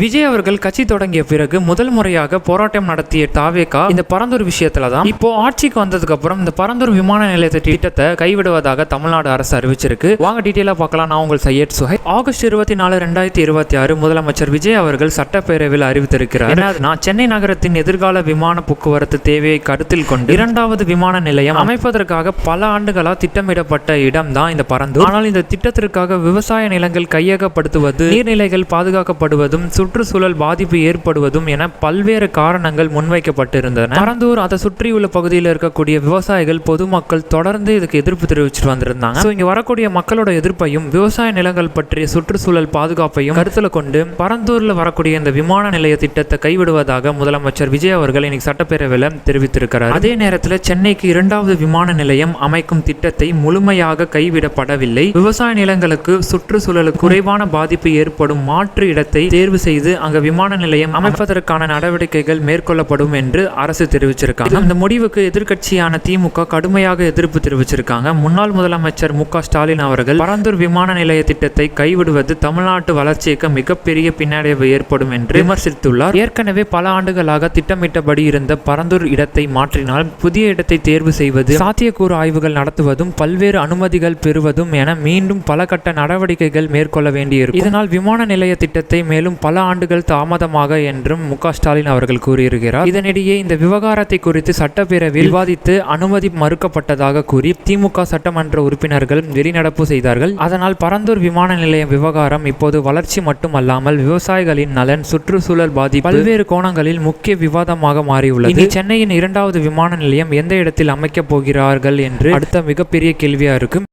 விஜய் அவர்கள் கட்சி தொடங்கிய பிறகு முதல் முறையாக போராட்டம் நடத்திய தாவேகா இந்த பரந்தூர் விஷயத்துல தான் இப்போ ஆட்சிக்கு வந்ததுக்கு அப்புறம் இந்த பரந்தூர் விமான நிலையத்தை திட்டத்தை கைவிடுவதாக தமிழ்நாடு அரசு அறிவிச்சிருக்கு. வாங்க டீட்டெயிலா பார்க்கலாம். நான் உங்கள் சையத் சுஹைப். ஆகஸ்ட் 24, 2026 முதலமைச்சர் விஜய் அவர்கள் சட்டப்பேரவையில் அறிவித்திருக்கிறார். நான் சென்னை நகரத்தின் எதிர்கால விமான போக்குவரத்து தேவையை கருத்தில் கொண்டு இரண்டாவது விமான நிலையம் அமைப்பதற்காக பல ஆண்டுகளா திட்டமிடப்பட்ட இடம் தான் இந்த பரந்தூர். ஆனால் இந்த திட்டத்திற்காக விவசாய நிலங்கள் கையகப்படுத்துவது, நீர்நிலைகள் பாதுகாக்கப்படுவதும், சுற்றுச்சூழல் பாதிப்பு ஏற்படுவதும் என பல்வேறு காரணங்கள் முன்வைக்கப்பட்டிருந்தன. பரந்தூர் அதை சுற்றியுள்ள பகுதியில் இருக்கக்கூடிய விவசாயிகள், பொதுமக்கள் தொடர்ந்து இதுக்கு எதிர்ப்பு தெரிவிச்சுட்டு வந்திருந்தாங்க. இங்க வரக்கூடிய மக்களோட எதிர்ப்பையும் விவசாய நிலங்கள் பற்றிய சுற்றுச்சூழல் பாதுகாப்பையும் கருத்தில் கொண்டு பரந்தூர்ல வரக்கூடிய இந்த விமான நிலைய திட்டத்தை கைவிடுவதாக முதலமைச்சர் விஜய் அவர்கள் இன்னைக்கு சட்டப்பேரவையில் தெரிவித்திருக்கிறார். அதே நேரத்தில் சென்னைக்கு இரண்டாவது விமான நிலையம் அமைக்கும் திட்டத்தை முழுமையாக கைவிடப்படவில்லை. விவசாய நிலங்களுக்கு சுற்றுச்சூழலுக்கு குறைவான பாதிப்பு ஏற்படும் மாற்று இடத்தை தேர்வு செய்து அங்க விமான நிலையம் அமைப்பதற்கான நடவடிக்கைகள் மேற்கொள்ளப்படும் என்று அரசு தெரிவிச்சிருக்காங்க. இந்த முடிவுக்கு எதிர்க்கட்சியான திமுக கடுமையாக எதிர்ப்பு தெரிவிச்சிருக்காங்க. முன்னாள் முதலமைச்சர் மு.க. ஸ்டாலின் அவர்கள் பரந்தூர் விமான நிலைய திட்டத்தை கைவிடுவது தமிழ்நாட்டு வளர்ச்சிக்கு மிகப்பெரிய பின்னடைவு ஏற்படும் என்று விமர்சித்துள்ளார். ஏற்கனவே பல ஆண்டுகளாக திட்டமிட்டபடி இருந்த பரந்தூர் இடத்தை மாற்றினால் புதிய இடத்தை தேர்வு செய்வது, சாத்தியக்கூறு ஆய்வுகள் நடத்துவதும், பல்வேறு அனுமதிகள் பெறுவதும் என மீண்டும் பல கட்ட நடவடிக்கைகள் மேற்கொள்ள வேண்டியிருக்கும். இதனால் விமான நிலைய திட்டத்தை மேலும் பல ஆண்டுகள் தாமதமாக என்றும் மு.க. ஸ்டாலின் அவர்கள் கூறியிருக்கிறார். இதனிடையே இந்த விவகாரத்தை குறித்து சட்டப்பேரவையில் விவாதித்து அனுமதி மறுக்கப்பட்டதாக கூறி திமுக சட்டமன்ற உறுப்பினர்கள் வெளிநடப்பு செய்தார்கள். அதனால் பரந்தூர் விமான நிலைய விவகாரம் இப்போது வளர்ச்சி மட்டுமல்லாமல் விவசாயிகளின் நலன், சுற்றுச்சூழல் பாதிப்பு, பல்வேறு கோணங்களில் முக்கிய விவாதமாக மாறியுள்ளது. இனி சென்னையின் இரண்டாவது விமான நிலையம் எந்த இடத்தில் அமைக்கப் போகிறார்கள் என்று அடுத்த மிகப்பெரிய கேள்வியா இருக்கும்.